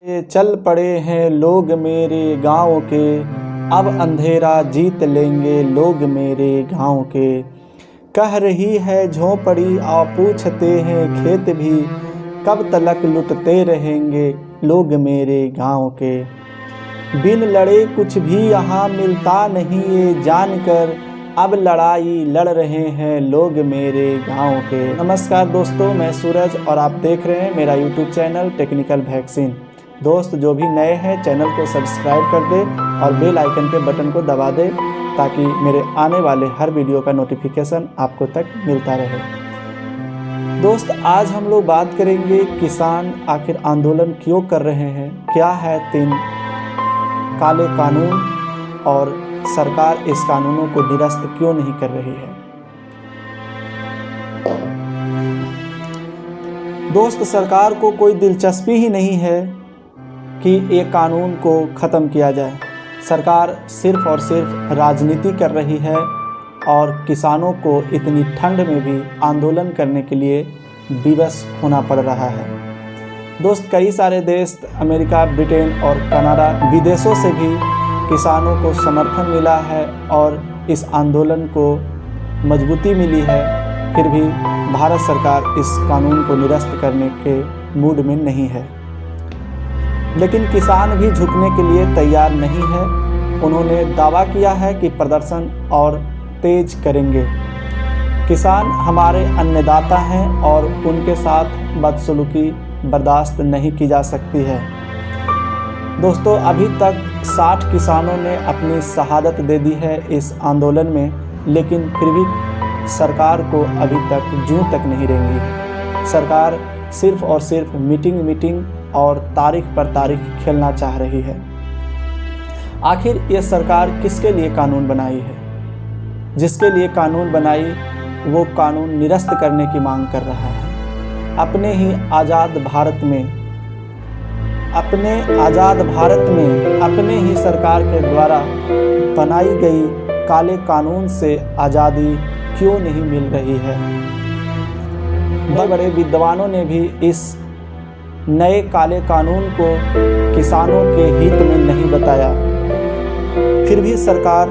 ये चल पड़े हैं लोग मेरे गाँव के, अब अंधेरा जीत लेंगे लोग मेरे गाँव के। कह रही है झोंपड़ी आ पूछते हैं खेत भी, कब तलक लुटते रहेंगे लोग मेरे गाँव के। बिन लड़े कुछ भी यहाँ मिलता नहीं ये जानकर, अब लड़ाई लड़ रहे हैं लोग मेरे गाँव के। नमस्कार दोस्तों, मैं सूरज और आप देख रहे हैं मेरा यूट्यूब चैनल टेक्निकल वैक्सीन। दोस्त जो भी नए हैं चैनल को सब्सक्राइब कर दे और बेल आइकन के बटन को दबा दे ताकि मेरे आने वाले हर वीडियो का नोटिफिकेशन आपको तक मिलता रहे। दोस्त आज हम लोग बात करेंगे किसान आखिर आंदोलन क्यों कर रहे हैं, क्या है 3 काले कानून और सरकार इस कानूनों को निरस्त क्यों नहीं कर रही है। दोस्त सरकार को कोई दिलचस्पी ही नहीं है कि ये कानून को ख़त्म किया जाए। सरकार सिर्फ़ और सिर्फ राजनीति कर रही है और किसानों को इतनी ठंड में भी आंदोलन करने के लिए विवश होना पड़ रहा है। दोस्त कई सारे देश अमेरिका, ब्रिटेन और कनाडा विदेशों से भी किसानों को समर्थन मिला है और इस आंदोलन को मजबूती मिली है, फिर भी भारत सरकार इस कानून को निरस्त करने के मूड में नहीं है। लेकिन किसान भी झुकने के लिए तैयार नहीं है। उन्होंने दावा किया है कि प्रदर्शन और तेज करेंगे। किसान हमारे अन्नदाता हैं और उनके साथ बदसलूकी बर्दाश्त नहीं की जा सकती है। दोस्तों अभी तक 60 किसानों ने अपनी शहादत दे दी है इस आंदोलन में, लेकिन फिर भी सरकार को अभी तक जूं तक नहीं रेंगी है। सरकार सिर्फ और सिर्फ मीटिंग और तारीख पर तारीख खेलना चाह रही है। आखिर ये सरकार किसके लिए कानून बनाई है? जिसके लिए कानून बनाई वो कानून निरस्त करने की मांग कर रहा है। अपने आज़ाद भारत में अपने ही सरकार के द्वारा बनाई गई काले कानून से आज़ादी क्यों नहीं मिल रही है? बड़े बड़े विद्वानों ने भी इस नए काले कानून को किसानों के हित में नहीं बताया, फिर भी सरकार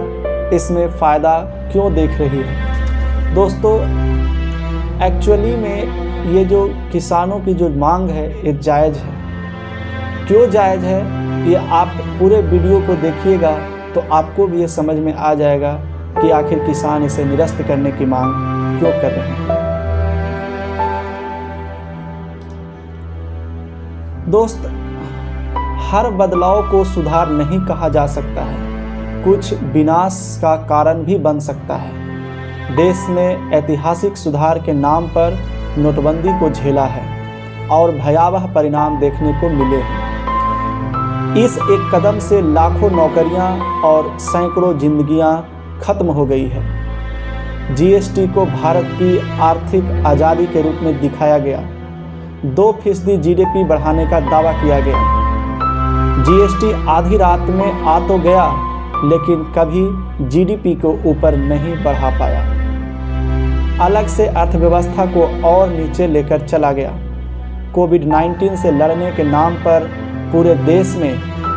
इसमें फ़ायदा क्यों देख रही है? दोस्तों एक्चुअली में ये जो किसानों की जो मांग है ये जायज़ है। क्यों जायज़ है ये आप पूरे वीडियो को देखिएगा तो आपको भी ये समझ में आ जाएगा कि आखिर किसान इसे निरस्त करने की मांग क्यों कर रहे हैं। दोस्त हर बदलाव को सुधार नहीं कहा जा सकता है, कुछ विनाश का कारण भी बन सकता है। देश ने ऐतिहासिक सुधार के नाम पर नोटबंदी को झेला है और भयावह परिणाम देखने को मिले हैं। इस एक कदम से लाखों नौकरियां और सैकड़ों जिंदगियां खत्म हो गई है। जीएसटी को भारत की आर्थिक आज़ादी के रूप में दिखाया गया। 2% जीडीपी बढ़ाने का दावा किया गया। जीएसटी आधी रात में आ तो गया लेकिन कभी जीडीपी को ऊपर नहीं बढ़ा पाया। अलग से अर्थव्यवस्था को और नीचे लेकर चला गया। कोविड-19 से लड़ने के नाम पर पूरे देश में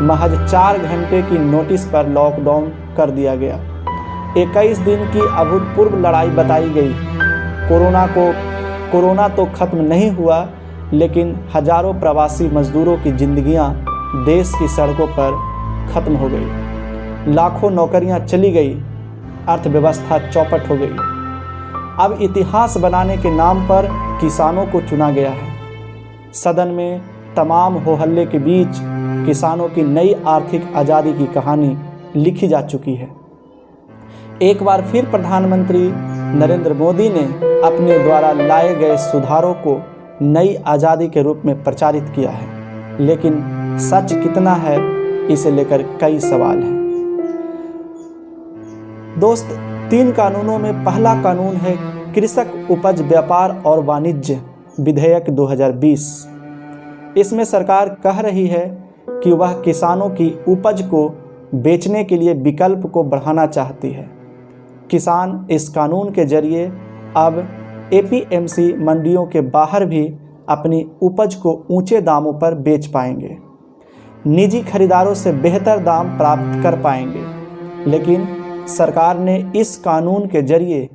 महज 4 घंटे की नोटिस पर लॉकडाउन कर दिया गया। 21 दिन की अभूतपूर्व लड़ाई बताई गई। कोरोना तो खत्म नहीं हुआ, लेकिन हजारों प्रवासी मजदूरों की जिंदगियां देश की सड़कों पर खत्म हो गई। लाखों नौकरियां चली गई, अर्थव्यवस्था चौपट हो गई। अब इतिहास बनाने के नाम पर किसानों को चुना गया है। सदन में तमाम हो हल्ले के बीच किसानों की नई आर्थिक आज़ादी की कहानी लिखी जा चुकी है। एक बार फिर प्रधानमंत्री नरेंद्र मोदी ने अपने द्वारा लाए गए सुधारों को नई आज़ादी के रूप में प्रचारित किया है, लेकिन सच कितना है इसे लेकर कई सवाल हैं। दोस्त 3 कानूनों में पहला कानून है कृषक उपज व्यापार और वाणिज्य विधेयक 2020। इसमें सरकार कह रही है कि वह किसानों की उपज को बेचने के लिए विकल्प को बढ़ाना चाहती है। किसान इस कानून के जरिए अब एपीएमसी मंडियों के बाहर भी अपनी उपज को ऊंचे दामों पर बेच पाएंगे। निजी खरीदारों से बेहतर दाम प्राप्त कर पाएंगे। लेकिन सरकार ने इस कानून के जरिए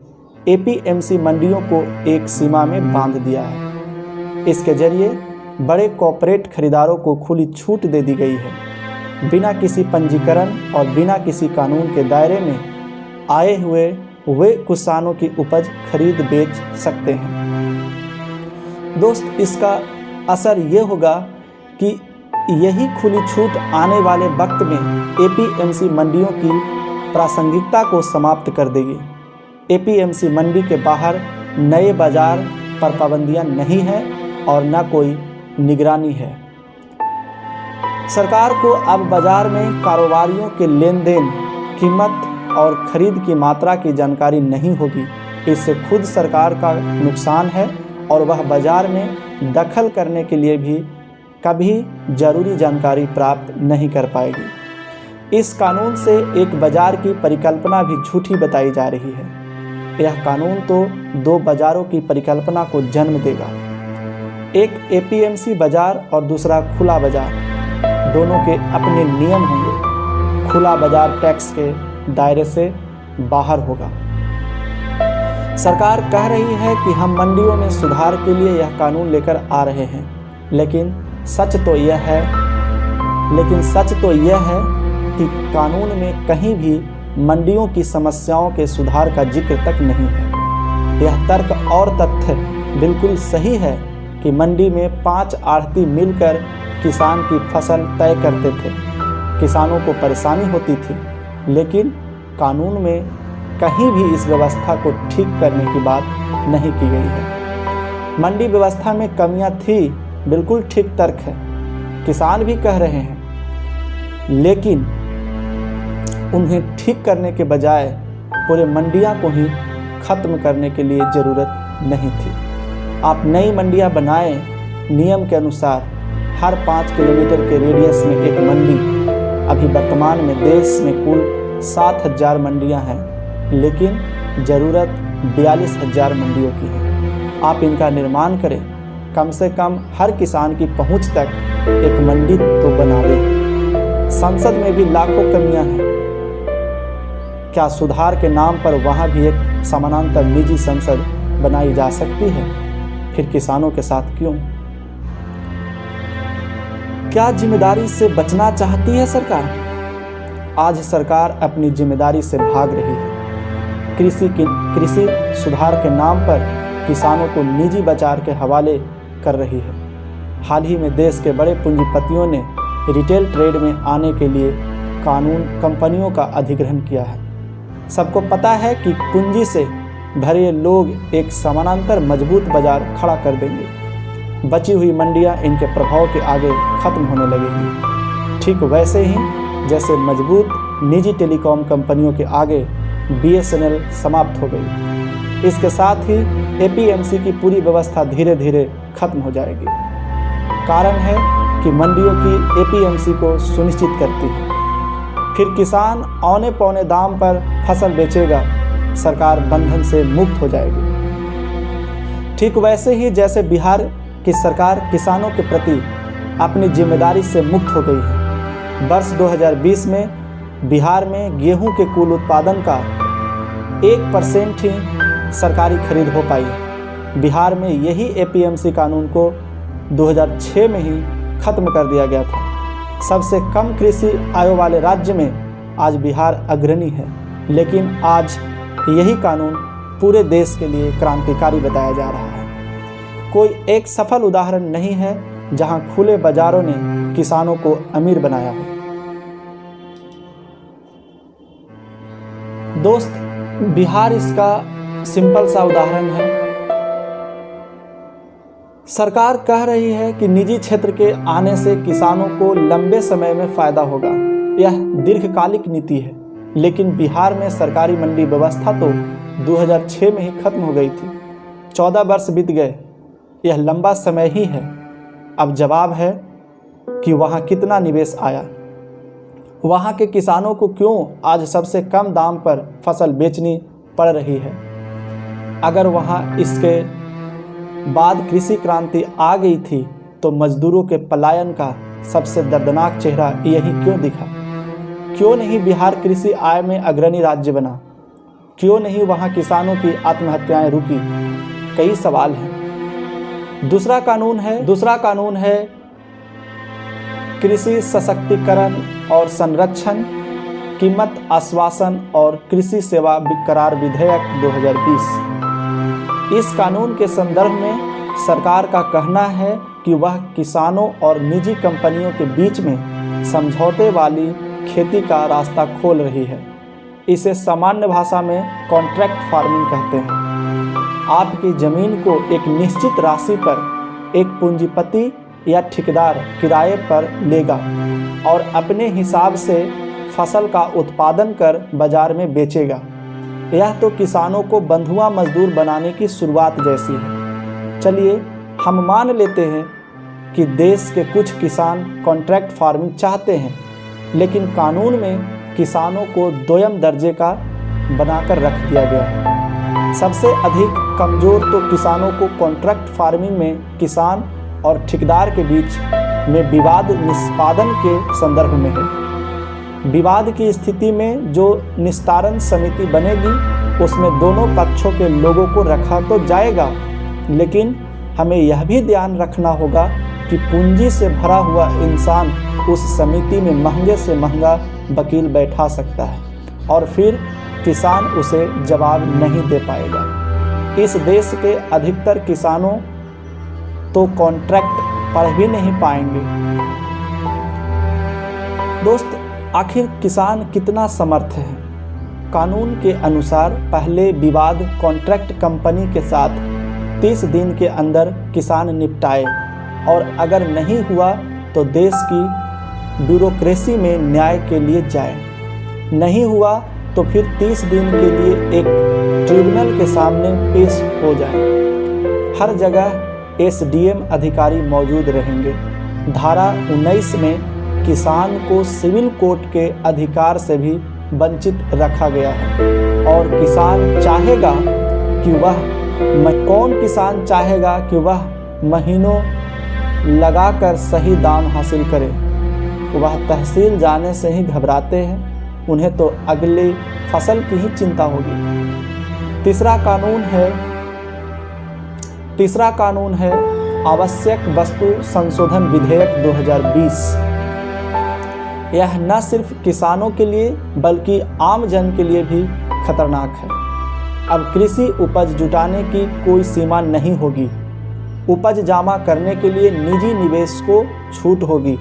एपीएमसी मंडियों को एक सीमा में बांध दिया है। इसके जरिए बड़े कॉर्पोरेट खरीदारों को खुली छूट दे दी गई है। बिना किसी पंजीकरण और बिना किसी कानून के दायरे में आए हुए वे किसानों की उपज खरीद बेच सकते हैं। दोस्त, इसका असर ये होगा कि यही खुली छूट आने वाले वक्त में एपीएमसी मंडियों की प्रासंगिकता को समाप्त कर देगी। एपीएमसी मंडी के बाहर नए बाजार पर पाबंदियां नहीं है और न कोई निगरानी है। सरकार को अब बाजार में कारोबारियों के लेन देन, कीमत और खरीद की मात्रा की जानकारी नहीं होगी। इससे खुद सरकार का नुकसान है और वह बाजार में दखल करने के लिए भी कभी जरूरी जानकारी प्राप्त नहीं कर पाएगी। इस कानून से एक बाजार की परिकल्पना भी झूठी बताई जा रही है। यह कानून तो दो बाजारों की परिकल्पना को जन्म देगा, एक एपीएमसी बाजार और दूसरा खुला बाजार। दोनों के अपने नियम होंगे। खुला बाजार टैक्स के दायरे से बाहर होगा। सरकार कह रही है कि हम मंडियों में सुधार के लिए यह कानून लेकर आ रहे हैं, लेकिन सच तो यह है कि कानून में कहीं भी मंडियों की समस्याओं के सुधार का जिक्र तक नहीं है। यह तर्क और तथ्य बिल्कुल सही है कि मंडी में 5 आढ़ती मिलकर किसान की फसल तय करते थे। किसानों को परेशानी होती थी, लेकिन कानून में कहीं भी इस व्यवस्था को ठीक करने की बात नहीं की गई है। मंडी व्यवस्था में कमियां थी, बिल्कुल ठीक तर्क है, किसान भी कह रहे हैं, लेकिन उन्हें ठीक करने के बजाय पूरे मंडियां को ही खत्म करने के लिए ज़रूरत नहीं थी। आप नई मंडियां बनाएं नियम के अनुसार। हर 5 किलोमीटर के रेडियस में एक मंडी। अभी वर्तमान में देश में कुल 7,000 मंडियां हैं, लेकिन ज़रूरत 42,000 मंडियों की है। आप इनका निर्माण करें। कम से कम हर किसान की पहुंच तक एक मंडी तो बना दें। संसद में भी लाखों कमियां हैं। क्या सुधार के नाम पर वहां भी एक समानांतर निजी संसद बनाई जा सकती है? फिर किसानों के साथ क्यों? क्या जिम्मेदारी से बचना चाहती है सरकार? आज सरकार अपनी जिम्मेदारी से भाग रही है। कृषि सुधार के नाम पर किसानों को निजी बाजार के हवाले कर रही है। हाल ही में देश के बड़े पूंजीपतियों ने रिटेल ट्रेड में आने के लिए कंपनियों का अधिग्रहण किया है। सबको पता है कि पूंजी से भरे लोग एक समानांतर मजबूत बाजार खड़ा कर देंगे। बची हुई मंडियां इनके प्रभाव के आगे खत्म होने लगेंगी। ठीक वैसे ही जैसे मजबूत निजी टेलीकॉम कंपनियों के आगे बीएसएनएल समाप्त हो गई। इसके साथ ही एपीएमसी की पूरी व्यवस्था धीरे धीरे खत्म हो जाएगी। कारण है कि मंडियों की एपीएमसी को सुनिश्चित करती है। फिर किसान औने पौने दाम पर फसल बेचेगा, सरकार बंधन से मुक्त हो जाएगी। ठीक वैसे ही जैसे बिहार की सरकार किसानों के प्रति अपनी जिम्मेदारी से मुक्त हो गई है। वर्ष 2020 में बिहार में गेहूं के कुल उत्पादन का 1% ही सरकारी खरीद हो पाई। बिहार में यही एपीएमसी कानून को 2006 में ही खत्म कर दिया गया था। सबसे कम कृषि आय वाले राज्य में आज बिहार अग्रणी है, लेकिन आज यही कानून पूरे देश के लिए क्रांतिकारी बताया जा रहा है। कोई एक सफल उदाहरण नहीं है जहां खुले बाजारों ने किसानों को अमीर बनाया हो। दोस्त, बिहार इसका सिंपल सा उदाहरण है। सरकार कह रही है कि निजी क्षेत्र के आने से किसानों को लंबे समय में फायदा होगा। यह दीर्घकालिक नीति है, लेकिन बिहार में सरकारी मंडी व्यवस्था तो 2006 में ही खत्म हो गई थी। 14 वर्ष बीत गए। यह लंबा समय ही है। अब जवाब है कि वहाँ कितना निवेश आया, वहाँ के किसानों को क्यों आज सबसे कम दाम पर फसल बेचनी पड़ रही है। अगर वहाँ इसके बाद कृषि क्रांति आ गई थी तो मजदूरों के पलायन का सबसे दर्दनाक चेहरा यही क्यों दिखा? क्यों नहीं बिहार कृषि आय में अग्रणी राज्य बना? क्यों नहीं वहाँ किसानों की आत्महत्याएं रुकी? कई सवाल हैं। दूसरा कानून है कृषि सशक्तिकरण और संरक्षण, कीमत आश्वासन और कृषि सेवा करार विधेयक 2020। इस कानून के संदर्भ में सरकार का कहना है कि वह किसानों और निजी कंपनियों के बीच में समझौते वाली खेती का रास्ता खोल रही है। इसे सामान्य भाषा में कॉन्ट्रैक्ट फार्मिंग कहते हैं। आपकी ज़मीन को एक निश्चित राशि पर एक पूंजीपति या ठेकेदार किराए पर लेगा और अपने हिसाब से फसल का उत्पादन कर बाजार में बेचेगा। यह तो किसानों को बंधुआ मजदूर बनाने की शुरुआत जैसी है। चलिए हम मान लेते हैं कि देश के कुछ किसान कॉन्ट्रैक्ट फार्मिंग चाहते हैं, लेकिन कानून में किसानों को दोयम दर्जे का बनाकर रख दिया गया है। सबसे अधिक कमज़ोर तो किसानों को कॉन्ट्रैक्ट फार्मिंग में किसान और ठेकेदार के बीच में विवाद निष्पादन के संदर्भ में है। विवाद की स्थिति में जो निस्तारण समिति बनेगी उसमें दोनों पक्षों के लोगों को रखा तो जाएगा, लेकिन हमें यह भी ध्यान रखना होगा कि पूंजी से भरा हुआ इंसान उस समिति में महंगे से महंगा वकील बैठा सकता है और फिर किसान उसे जवाब नहीं दे पाएगा। इस देश के अधिकतर किसानों तो कॉन्ट्रैक्ट पढ़ भी नहीं पाएंगे। दोस्त, आखिर किसान कितना समर्थ है? कानून के अनुसार पहले विवाद कॉन्ट्रैक्ट कंपनी के साथ 30 दिन के अंदर किसान निपटाए और अगर नहीं हुआ तो देश की ब्यूरोक्रेसी में न्याय के लिए जाए। नहीं हुआ तो फिर 30 दिन के लिए एक ट्रिब्यूनल के सामने पेश हो जाए। हर जगह एसडीएम अधिकारी मौजूद रहेंगे। धारा 19 में किसान को सिविल कोर्ट के अधिकार से भी वंचित रखा गया है और कौन किसान चाहेगा कि वह महीनों लगाकर सही दाम हासिल करे? वह तहसील जाने से ही घबराते हैं, उन्हें तो अगली फसल की ही चिंता होगी। तीसरा कानून है आवश्यक वस्तु संशोधन विधेयक 2020। यह न सिर्फ किसानों के लिए बल्कि आम जन के लिए भी खतरनाक है। अब कृषि उपज जुटाने की कोई सीमा नहीं होगी। उपज जमा करने के लिए निजी निवेश को छूट होगी।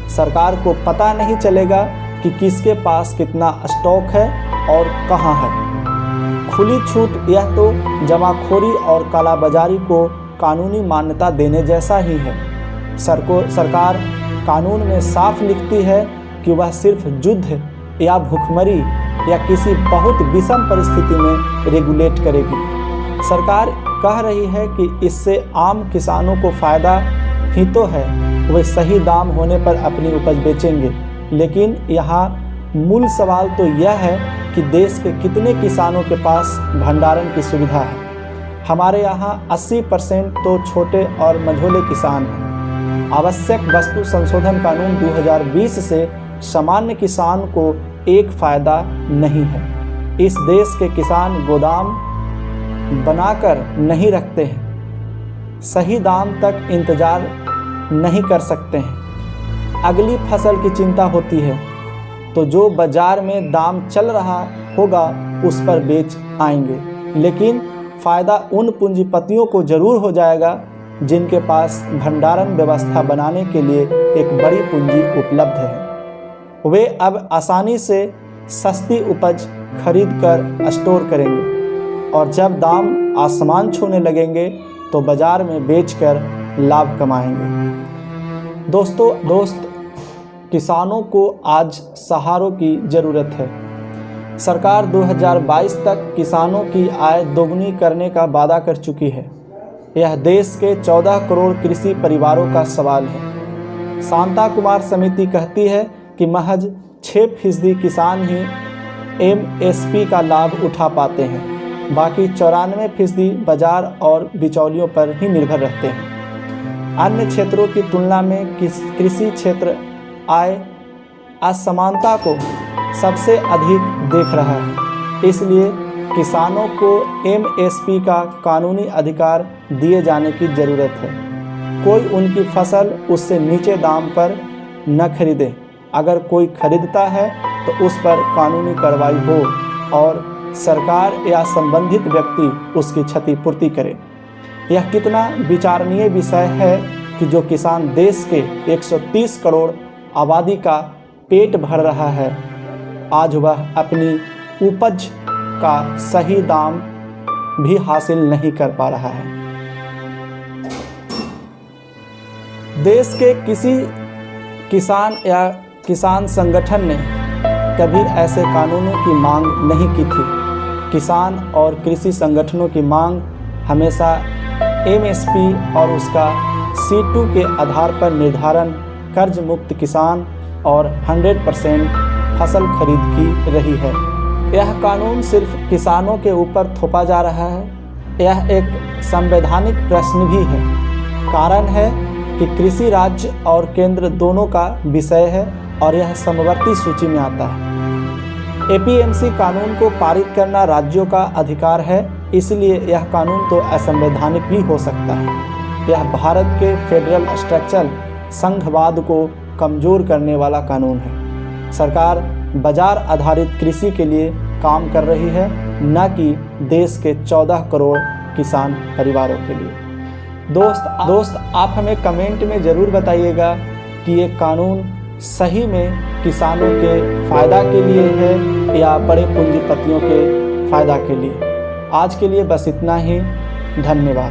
सरकार को पता नहीं चलेगा कि किसके पास कितना स्टॉक है और कहाँ है। खुली छूट यह तो जमाखोरी और कालाबाजारी को कानूनी मान्यता देने जैसा ही है। सरकार कानून में साफ लिखती है कि वह सिर्फ युद्ध या भूखमरी या किसी बहुत विषम परिस्थिति में रेगुलेट करेगी। सरकार कह रही है कि इससे आम किसानों को फ़ायदा ही तो है, वे सही दाम होने पर अपनी उपज बेचेंगे। लेकिन यहाँ मूल सवाल तो यह है कि देश के कितने किसानों के पास भंडारण की सुविधा है। हमारे यहाँ 80% तो छोटे और मझोले किसान हैं। आवश्यक वस्तु संशोधन कानून 2020 से सामान्य किसान को एक फ़ायदा नहीं है। इस देश के किसान गोदाम बनाकर नहीं रखते हैं, सही दाम तक इंतज़ार नहीं कर सकते हैं। अगली फसल की चिंता होती है तो जो बाज़ार में दाम चल रहा होगा उस पर बेच आएंगे, लेकिन फ़ायदा उन पूंजीपतियों को ज़रूर हो जाएगा जिनके पास भंडारण व्यवस्था बनाने के लिए एक बड़ी पूंजी उपलब्ध है। वे अब आसानी से सस्ती उपज खरीद कर स्टोर करेंगे और जब दाम आसमान छूने लगेंगे तो बाज़ार में बेचकर लाभ कमाएंगे। दोस्त, किसानों को आज सहारों की ज़रूरत है। सरकार 2022 तक किसानों की आय दोगुनी करने का वादा कर चुकी है। यह देश के 14 करोड़ कृषि परिवारों का सवाल है। शांता कुमार समिति कहती है कि महज 6% किसान ही एमएसपी का लाभ उठा पाते हैं, बाकी 94% बाजार और बिचौलियों पर ही निर्भर रहते हैं। अन्य क्षेत्रों की तुलना में कृषि क्षेत्र आय असमानता को सबसे अधिक देख रहा है। इसलिए किसानों को एमएसपी का कानूनी अधिकार दिए जाने की ज़रूरत है। कोई उनकी फसल उससे नीचे दाम पर न खरीदे। अगर कोई खरीदता है तो उस पर कानूनी कार्रवाई हो और सरकार या संबंधित व्यक्ति उसकी क्षतिपूर्ति करे। यह कितना विचारणीय विषय है कि जो किसान देश के 130 करोड़ आबादी का पेट भर रहा है, आज वह अपनी उपज का सही दाम भी हासिल नहीं कर पा रहा है। देश के किसी किसान या किसान संगठन ने कभी ऐसे कानूनों की मांग नहीं की थी। किसान और कृषि संगठनों की मांग हमेशा एमएसपी और उसका C2 के आधार पर निर्धारण, कर्ज मुक्त किसान और 100% फसल खरीद की रही है। यह कानून सिर्फ किसानों के ऊपर थोपा जा रहा है। यह एक संवैधानिक प्रश्न भी है। कारण है कि कृषि राज्य और केंद्र दोनों का विषय है और यह समवर्ती सूची में आता है। एपीएमसी कानून को पारित करना राज्यों का अधिकार है, इसलिए यह कानून तो असंवैधानिक भी हो सकता है। यह भारत के फेडरल स्ट्रक्चर संघवाद को कमज़ोर करने वाला कानून है। सरकार बाजार आधारित कृषि के लिए काम कर रही है, न कि देश के 14 करोड़ किसान परिवारों के लिए। दोस्त आप हमें कमेंट में ज़रूर बताइएगा कि ये कानून सही में किसानों के फ़ायदा के लिए है या बड़े पूंजीपतियों के फ़ायदा के लिए। आज के लिए बस इतना ही। धन्यवाद।